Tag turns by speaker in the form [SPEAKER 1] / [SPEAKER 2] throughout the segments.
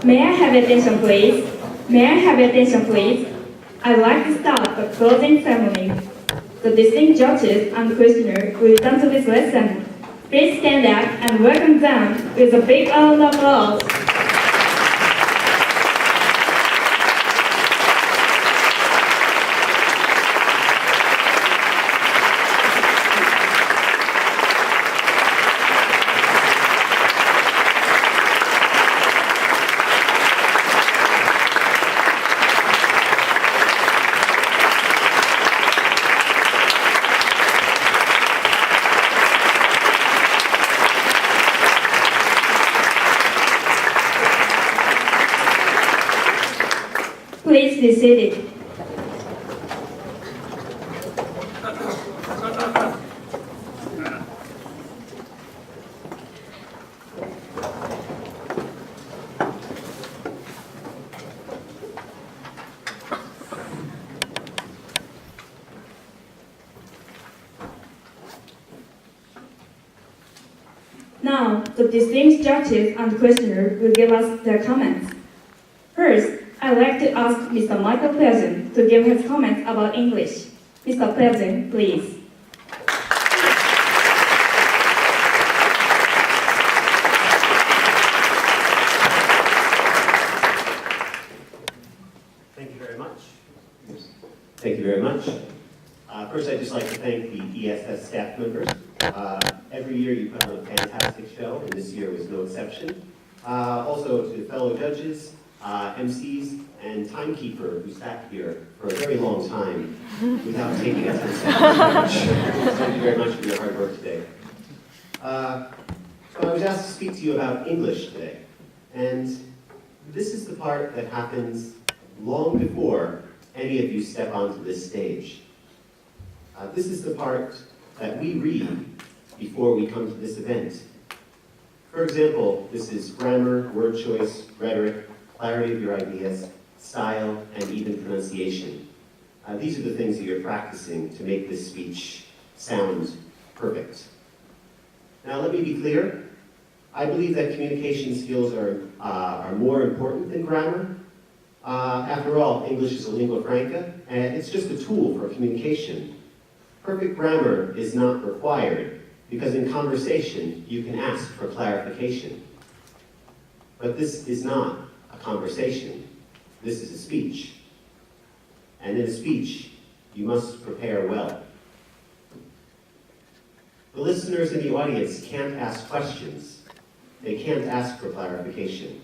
[SPEAKER 1] May I have attention, please? May I have attention, please? I'd like to start the closing ceremony. The distinct judges and questioner will return to this lesson. Please stand up and welcome them with a big round of applause. Please be seated. Now, the distinguished judges and questioner will give us their comments. First, I'd like to ask Mr. Michael Pleasant to give his comments about English. Mr. Pleasant, please.
[SPEAKER 2] Thank you very much. Thank you very much. First, I'd just like to thank the E.S.S. staff members. Every year you put on a fantastic show, and this year was no exception. Also to fellow judges, MCs, and timekeeper who sat here for a very long time without taking us. Thank you very much for your hard work today. So I was asked to speak to you about English today, and this is the part that happens long before any of you step onto this stage. This is the part that we read before we come to this event. For example, this is grammar, word choice, rhetoric, clarity of your ideas, style, and even pronunciation. These are the things that you're practicing to make this speech sound perfect. Now let me be clear. I believe that communication skills are more important than grammar. After all, English is a lingua franca, and it's just a tool for communication. Perfect grammar is not required, because in conversation, you can ask for clarification. But this is not a conversation. This is a speech. And in a speech, you must prepare well. The listeners in the audience can't ask questions. They can't ask for clarification.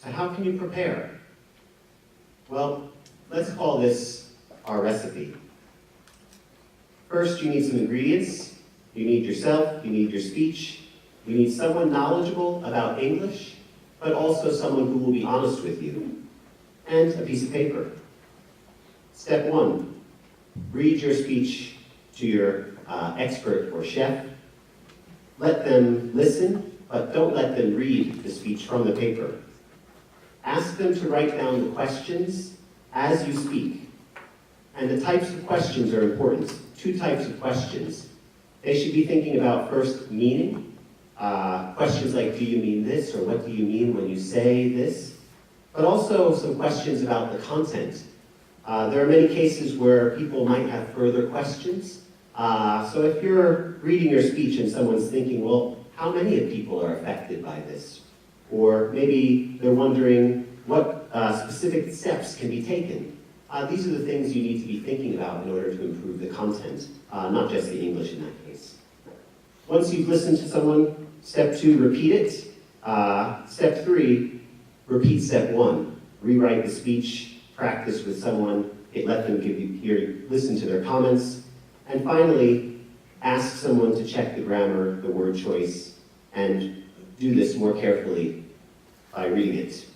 [SPEAKER 2] So how can you prepare? Well, let's call this our recipe. First, you need some ingredients. You need yourself, you need your speech, you need someone knowledgeable about English, but also someone who will be honest with you, and a piece of paper. Step one, read your speech to your expert or chef. Let them listen, but don't let them read the speech from the paper. Ask them to write down the questions as you speak. And the types of questions are important. Two types of questions. They should be thinking about first meaning. Questions like, do you mean this? Or what do you mean when you say this? But also some questions about the content. There are many cases where people might have further questions. So if you're reading your speech and someone's thinking, well, how many of people are affected by this? Or maybe they're wondering what specific steps can be taken. These are the things you need to be thinking about in order to improve the content, not just the English in that case. Once you've listened to someone, step two, repeat it. Step three, repeat step one. Rewrite the speech, practice with someone, let them listen to their comments. And finally, ask someone to check the grammar, the word choice, and do this more carefully by reading it.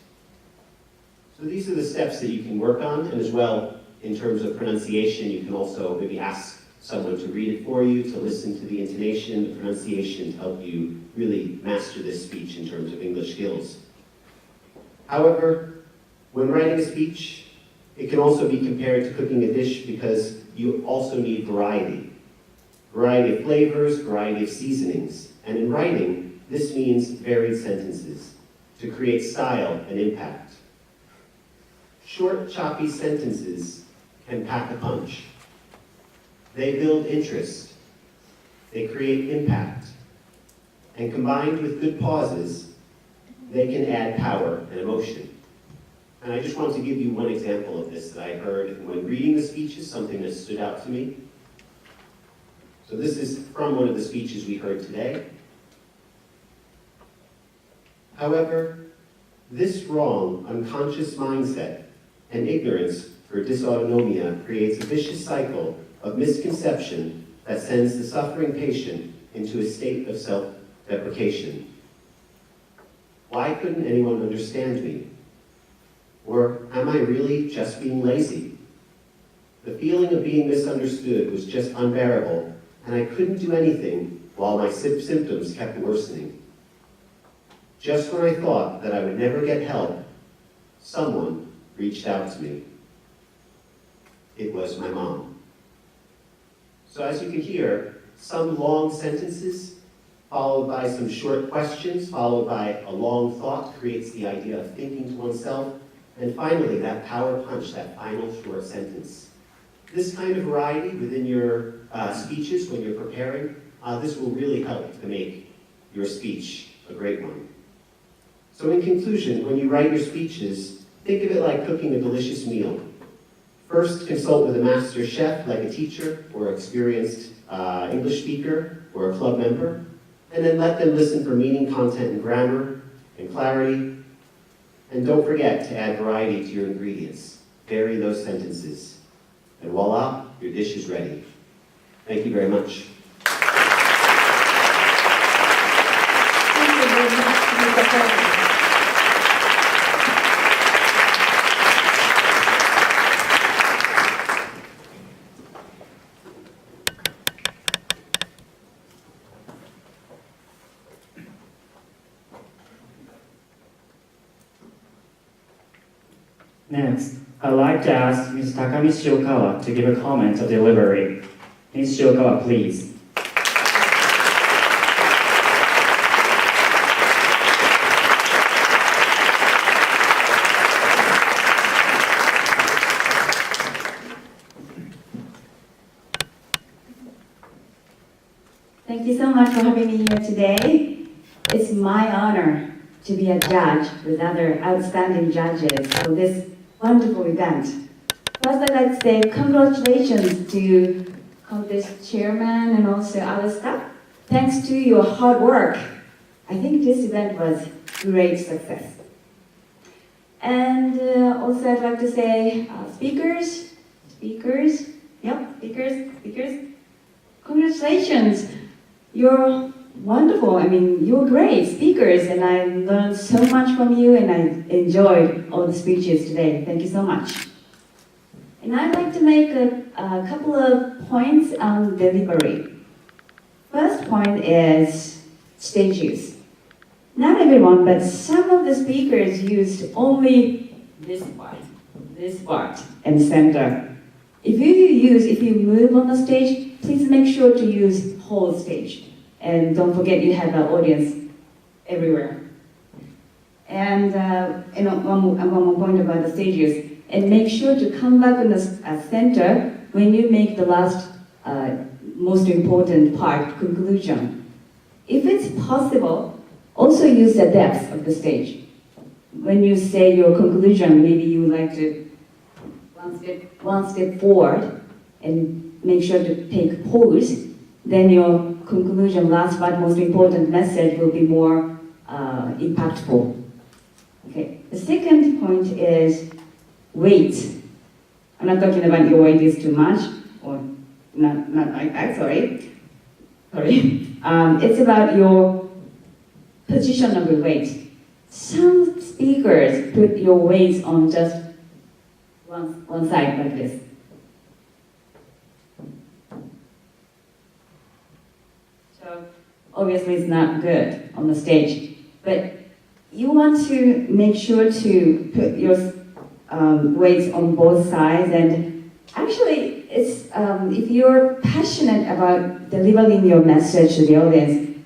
[SPEAKER 2] So these are the steps that you can work on, and as well, in terms of pronunciation, you can also maybe ask someone to read it for you, to listen to the intonation, the pronunciation, to help you really master this speech in terms of English skills. However, when writing a speech, it can also be compared to cooking a dish because you also need variety. Variety of flavors, variety of seasonings. And in writing, This means varied sentences to create style and impact. Short, choppy sentences can pack a punch. They build interest. They create impact. And combined with good pauses, they can add power and emotion. And I just want to give you one example of this that I heard when reading the speeches, something that stood out to me. So this is from one of the speeches we heard today. However, this wrong, unconscious mindset and ignorance for dysautonomia creates a vicious cycle of misconception that sends the suffering patient into a state of self-deprecation. Why couldn't anyone understand me? Or am I really just being lazy? The feeling of being misunderstood was just unbearable, and I couldn't do anything while my symptoms kept worsening. Just when I thought that I would never get help, someone reached out to me. It was my mom. So as you can hear, some long sentences followed by some short questions, followed by a long thought creates the idea of thinking to oneself, and finally that power punch, that final short sentence. This kind of variety within your speeches when you're preparing, this will really help to make your speech a great one. So in conclusion, when you write your speeches, think of it like cooking a delicious meal. First, consult with a master chef like a teacher or experienced English speaker or a club member, and then let them listen for meaning, content, and grammar, and clarity. And don't forget to add variety to your ingredients. Vary those sentences. And voila, your dish is ready. Thank you very much.
[SPEAKER 1] Thank you very much, Mr. President.
[SPEAKER 3] Next, I'd like to ask Ms. Takami Shiokawa to give a comment of delivery. Ms. Shiokawa, please.
[SPEAKER 4] Thank you so much for having me here today. It's my honor to be a judge with other outstanding judges for this wonderful event. First, I'd like to say congratulations to contest chairman and also other staff. Thanks to your hard work, I think this event was great success. And also I'd like to say speakers, congratulations. You're wonderful. You're great speakers, and I learned so much from you, and I enjoyed all the speeches today. Thank you so much. And I'd like to make a couple of points on delivery. First point is stage use. Not everyone, but some of the speakers used only this part, and center. If you move on the stage, please make sure to use whole stage. And don't forget you have an audience everywhere. And one more point about the stages. And make sure to come back in the center when you make the last most important part, conclusion. If it's possible, also use the depth of the stage. When you say your conclusion, maybe you would like to one step forward and make sure to take pause. Then your conclusion, last but most important message will be more impactful. Okay. The second point is weight. I'm not talking about your weight is too much, or not like that, sorry. It's about your position of your weight. Some speakers put your weight on just one side like this. So obviously it's not good on the stage, but you want to make sure to put your weights on both sides. And actually, it's if you're passionate about delivering your message to the audience,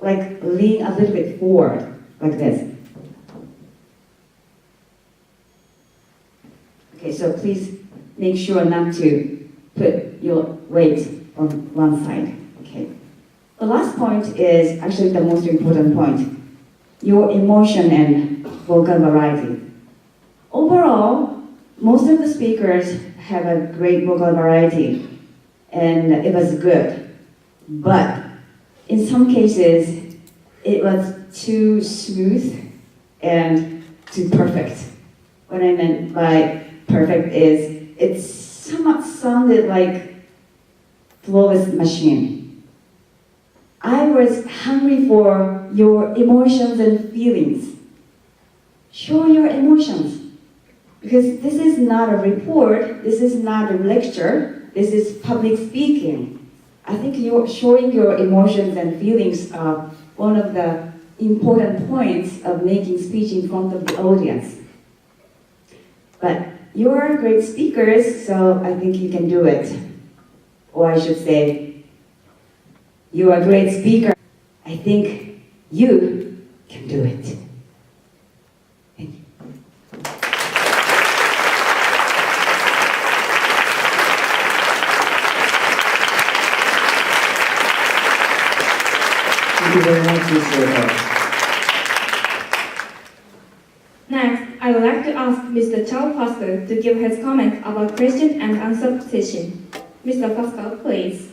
[SPEAKER 4] like lean a little bit forward, like this. Okay, so please make sure not to put your weight on one side. Okay. The last point is actually the most important point. Your emotion and vocal variety. Overall, most of the speakers have a great vocal variety, and it was good. But in some cases, it was too smooth and too perfect. What I meant by perfect is it somewhat sounded like flawless machine. I was hungry for your emotions and feelings. Show your emotions. Because this is not a report, this is not a lecture, this is public speaking. I think showing your emotions and feelings are one of the important points of making speech in front of the audience. But you're great speakers, so I think you can do it. Or I should say, you are a great speaker. I think you can do it. Thank you.
[SPEAKER 3] Thank you very much, Mr. Okawa.
[SPEAKER 1] Next, I would like to ask Mr. Charles Pascal to give his comment about question and answer session. Mr. Pascal, please.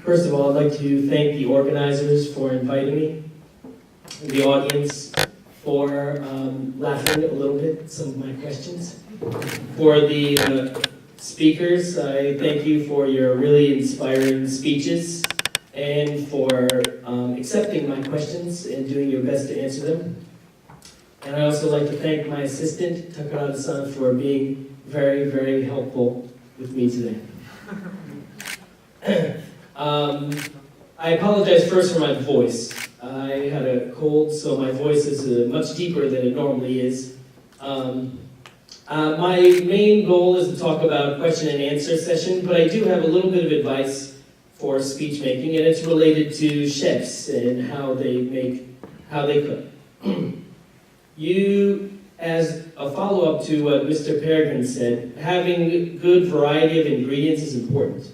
[SPEAKER 5] First of all, I'd like to thank the organizers for inviting me, and the audience for laughing a little bit at some of my questions. For the speakers, I thank you for your really inspiring speeches and for accepting my questions and doing your best to answer them. And I also like to thank my assistant, Takarada-san, for being very, very helpful with me today. I apologize first for my voice. I had a cold, so my voice is much deeper than it normally is. My main goal is to talk about question and answer session, but I do have a little bit of advice for speech making, and it's related to chefs and how they cook. You, as a follow-up to what Mr. Peregrine said, having good variety of ingredients is important.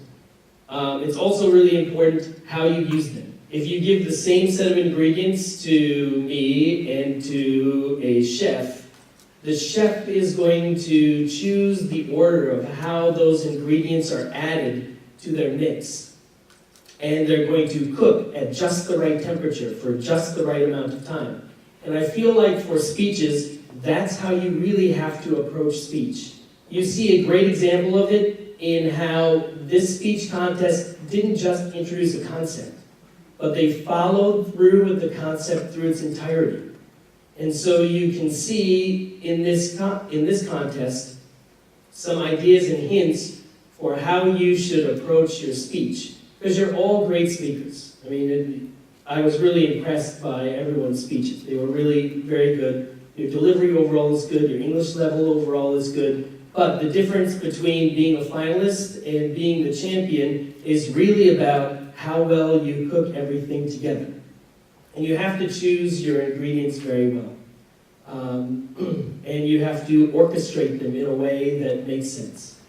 [SPEAKER 5] It's also really important how you use them. If you give the same set of ingredients to me and to a chef, the chef is going to choose the order of how those ingredients are added to their mix. And they're going to cook at just the right temperature for just the right amount of time. And I feel like for speeches, that's how you really have to approach speech. You see a great example of it in how this speech contest didn't just introduce a concept, but they followed through with the concept through its entirety. And so you can see in this contest some ideas and hints for how you should approach your speech, because you're all great speakers. I mean, I was really impressed by everyone's speeches. They were really very good. Your delivery overall is good, your English level overall is good, but the difference between being a finalist and being the champion is really about how well you cook everything together. And you have to choose your ingredients very well. And you have to orchestrate them in a way that makes sense.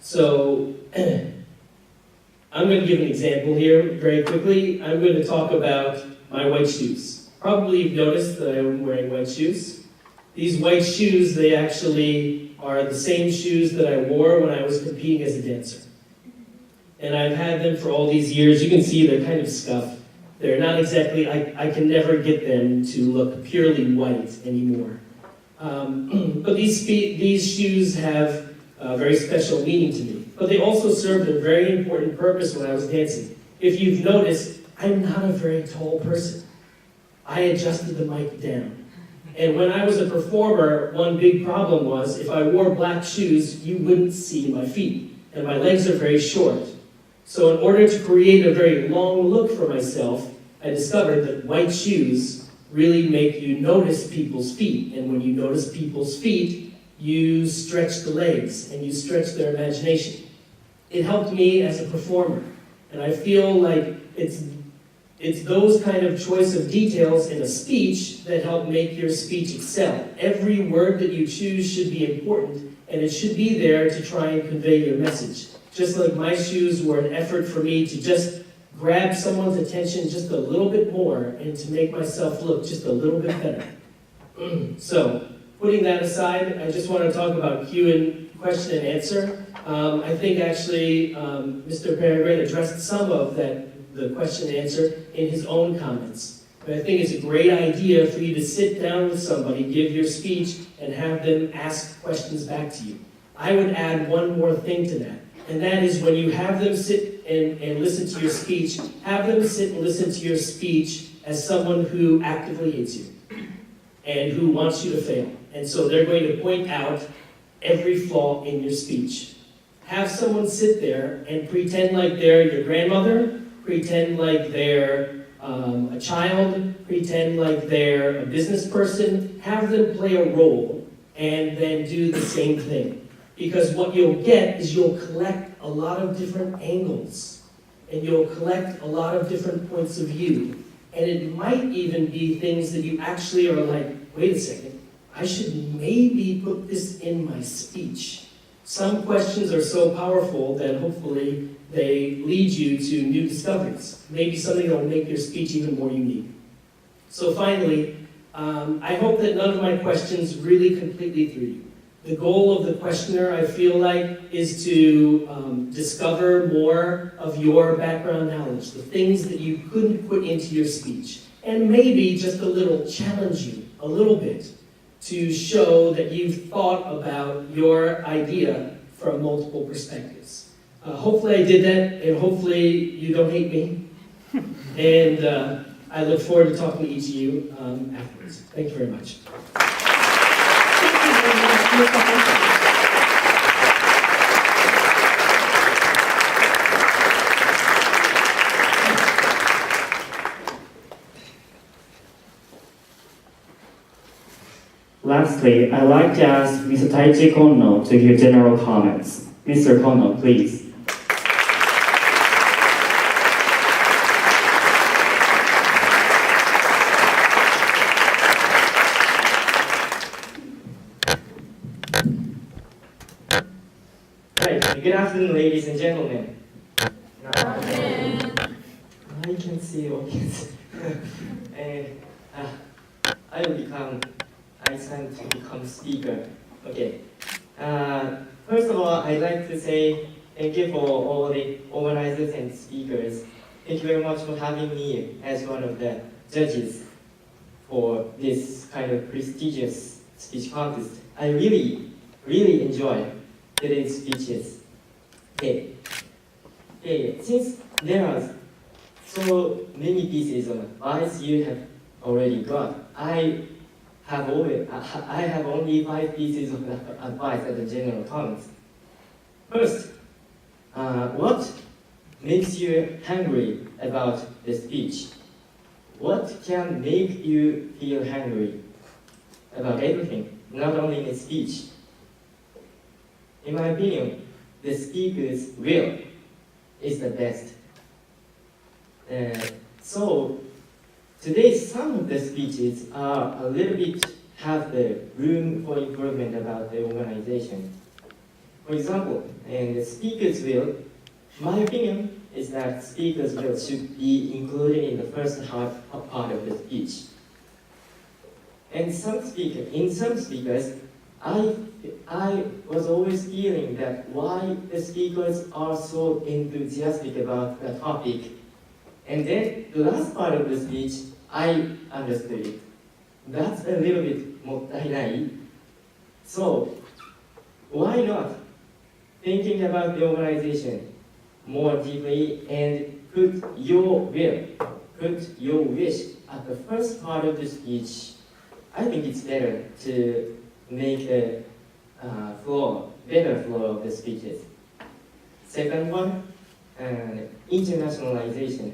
[SPEAKER 5] So I'm going to give an example here very quickly. I'm going to talk about my white shoes. Probably you've noticed that I'm wearing white shoes. These white shoes, they actually are the same shoes that I wore when I was competing as a dancer. And I've had them for all these years. You can see they're kind of scuffed. They're not exactly, I can never get them to look purely white anymore. But these shoes have a very special meaning to me. But they also served a very important purpose when I was dancing. If you've noticed, I'm not a very tall person. I adjusted the mic down. And when I was a performer, one big problem was if I wore black shoes, you wouldn't see my feet. And my legs are very short. So in order to create a very long look for myself, I discovered that white shoes really make you notice people's feet. And when you notice people's feet, you stretch the legs and you stretch their imagination. It helped me as a performer. And I feel like it's those kind of choice of details in a speech that help make your speech excel. Every word that you choose should be important, and it should be there to try and convey your message. Just like my shoes were an effort for me to just grab someone's attention just a little bit more and to make myself look just a little bit better. So, putting that aside, I just want to talk about question and answer. I think actually Mr. Peregrine addressed some of the question and answer in his own comments. But I think it's a great idea for you to sit down with somebody, give your speech, and have them ask questions back to you. I would add one more thing to that, and that is when you have them sit and listen to your speech, have them sit and listen to your speech as someone who actively hates you and who wants you to fail. And so they're going to point out every flaw in your speech. Have someone sit there and pretend like they're your grandmother, pretend like they're a child, pretend like they're a business person. Have them play a role and then do the same thing. Because what you'll get is you'll collect a lot of different angles and you'll collect a lot of different points of view. And it might even be things that you actually are like, wait a second, I should maybe put this in my speech. Some questions are so powerful that hopefully they lead you to new discoveries. Maybe something that will make your speech even more unique. So finally, I hope that none of my questions really completely threw you. The goal of the questioner, I feel like, is to discover more of your background knowledge, the things that you couldn't put into your speech, and maybe just a little challenge you, a little bit, to show that you've thought about your idea from multiple perspectives. Hopefully I did that, and hopefully you don't hate me. And I look forward to talking to each of you afterwards. Thank you very much.
[SPEAKER 3] Lastly, I'd like to ask Mr. Taichi Konno to give general comments. Mr. Konno, please.
[SPEAKER 6] Right. Good afternoon, ladies and gentlemen. I can see audience. I decided to become speaker. Okay. First of all, I'd like to say thank you for all the organizers and speakers. Thank you very much for having me as one of the judges for this kind of prestigious speech contest. I really enjoy today's speeches. Okay. Since there are so many pieces of advice you have already got, I have only 5 pieces of advice as a general comment. First, what makes you hungry about the speech? What can make you feel hungry about everything, not only in the speech? In my opinion, the speaker's will is the best. So today, some of the speeches are a little bit have the room for improvement about the organization. For example, in the speaker's will, my opinion is that speaker's will should be included in the first part of the speech. And in some speakers, I was always feeling that why the speakers are so enthusiastic about the topic. And then the last part of the speech, I understood it. That's a little bit mottainai. So, why not thinking about the organization more deeply and put your will, put your wish at the first part of the speech? I think it's better to make a better flow of the speeches. Second one, internationalization.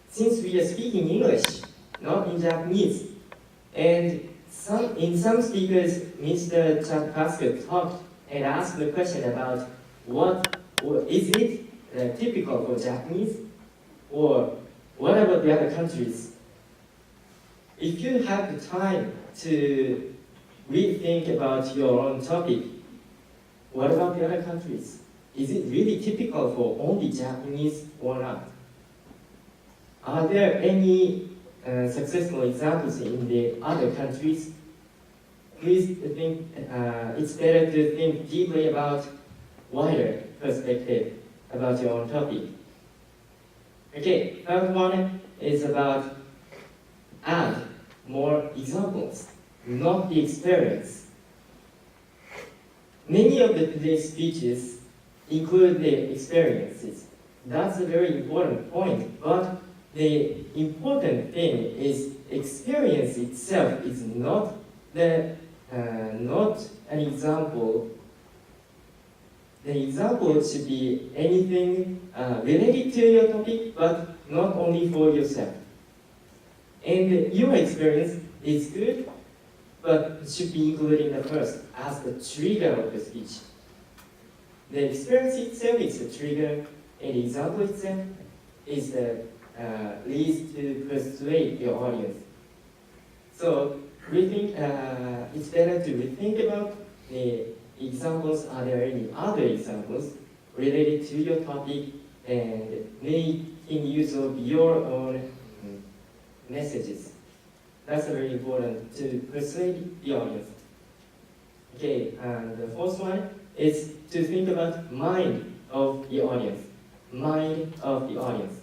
[SPEAKER 6] Since we are speaking English, not in Japanese. And in some speakers, Mr. Chakaska talked and asked the question about is it typical for Japanese, or what about the other countries? If you have the time to rethink about your own topic, what about the other countries? Is it really typical for only Japanese or not? Are there any successful examples in the other countries? Please think it's better to think deeply about wider perspective about your own topic. Okay, third one is about add more examples, not the experience. Many of today's speeches include the experiences. That's a very important point, but the important thing is experience itself is not an example. The example should be anything related to your topic, but not only for yourself. And your experience is good, but it should be included in the first as the trigger of the speech. The experience itself is the trigger, and the example itself is the leads to persuade your audience. So we think it's better to rethink about the examples. Are there any other examples related to your topic and making use of your own messages? That's very important to persuade the audience. Okay, and the fourth one is to think about mind of the audience. Mind of the audience.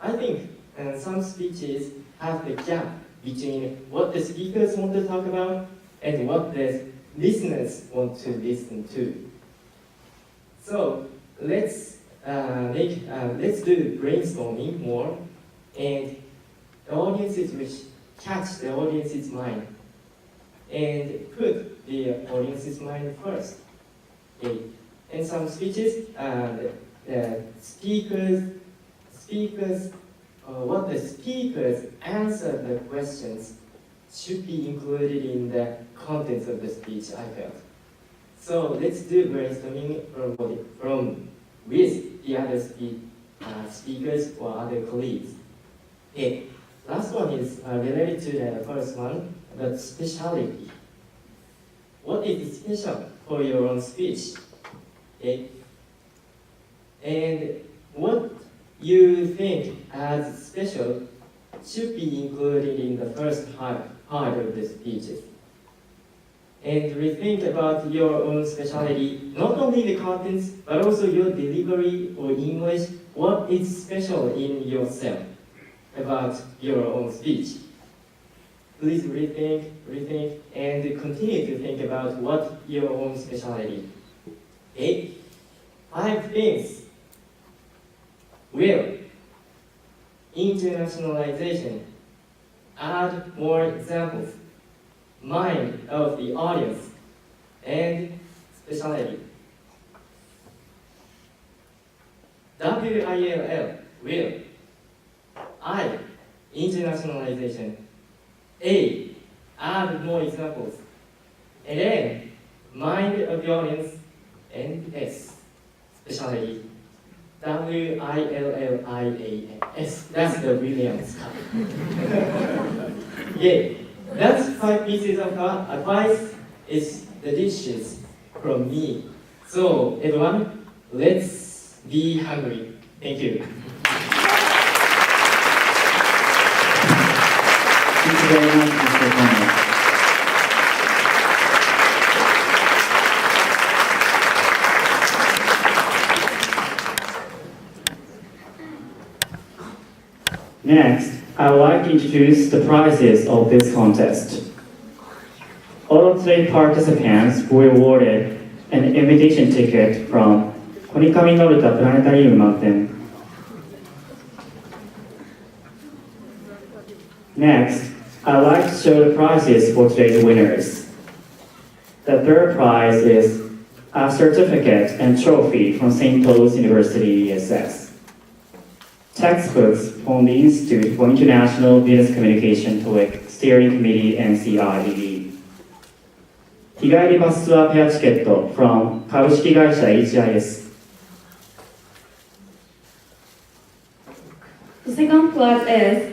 [SPEAKER 6] I think some speeches have the gap between what the speakers want to talk about and what the listeners want to listen to. So let's do brainstorming more, and the audiences which catch the audience's mind and put the audience's mind first. Okay. In some speeches, what the speakers answer the questions should be included in the contents of the speech, I felt. So let's do brainstorming with the other speakers or other colleagues. Okay. Last one is related to the first one, but speciality. What is special for your own speech? Okay. And what you think as special should be included in the first part of the speeches. And rethink about your own specialty, not only the contents, but also your delivery or English. What is special in yourself about your own speech? Please rethink, and continue to think about what your own specialty. Okay? 5 things. Will. Internationalization. Add more examples. Mind of the audience. And specialty. WILL. Will. I. Internationalization. A. Add more examples. And then, mind of the audience. And S. Specialty. WILLIAS. That's the brilliance. Yeah, that's 5 pieces of advice. It's the dishes from me. So everyone, let's be hungry. Thank you.
[SPEAKER 3] Thank you very much, Mr. Kono. Next, I would like to introduce the prizes of this contest. All 3 participants were awarded an invitation ticket from Konikami Noruta Planetarium Mountain. Next, I'd like to show the prizes for today's winners. The third prize is a certificate and trophy from St. Paul's University E.S.S. textbooks from the Institute for International Business Communication TOEIC Steering Committee NCRED. 日帰りバスツアーペアチケット from 株式会社 HIS.
[SPEAKER 1] The second prize is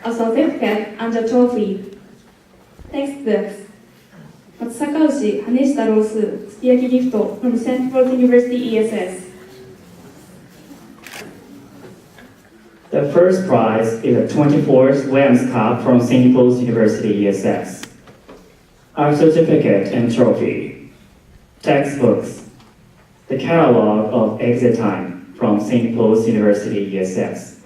[SPEAKER 1] a certificate and a trophy. Textbooks. 松阪牛羽下ロースすき焼きギフト from St. Paul's University E.S.S.
[SPEAKER 3] The first prize is a 24th Lambs Cup from St. Paul's University E.S.S. Our certificate and trophy. Textbooks. The catalog of exit time from St. Paul's University E.S.S.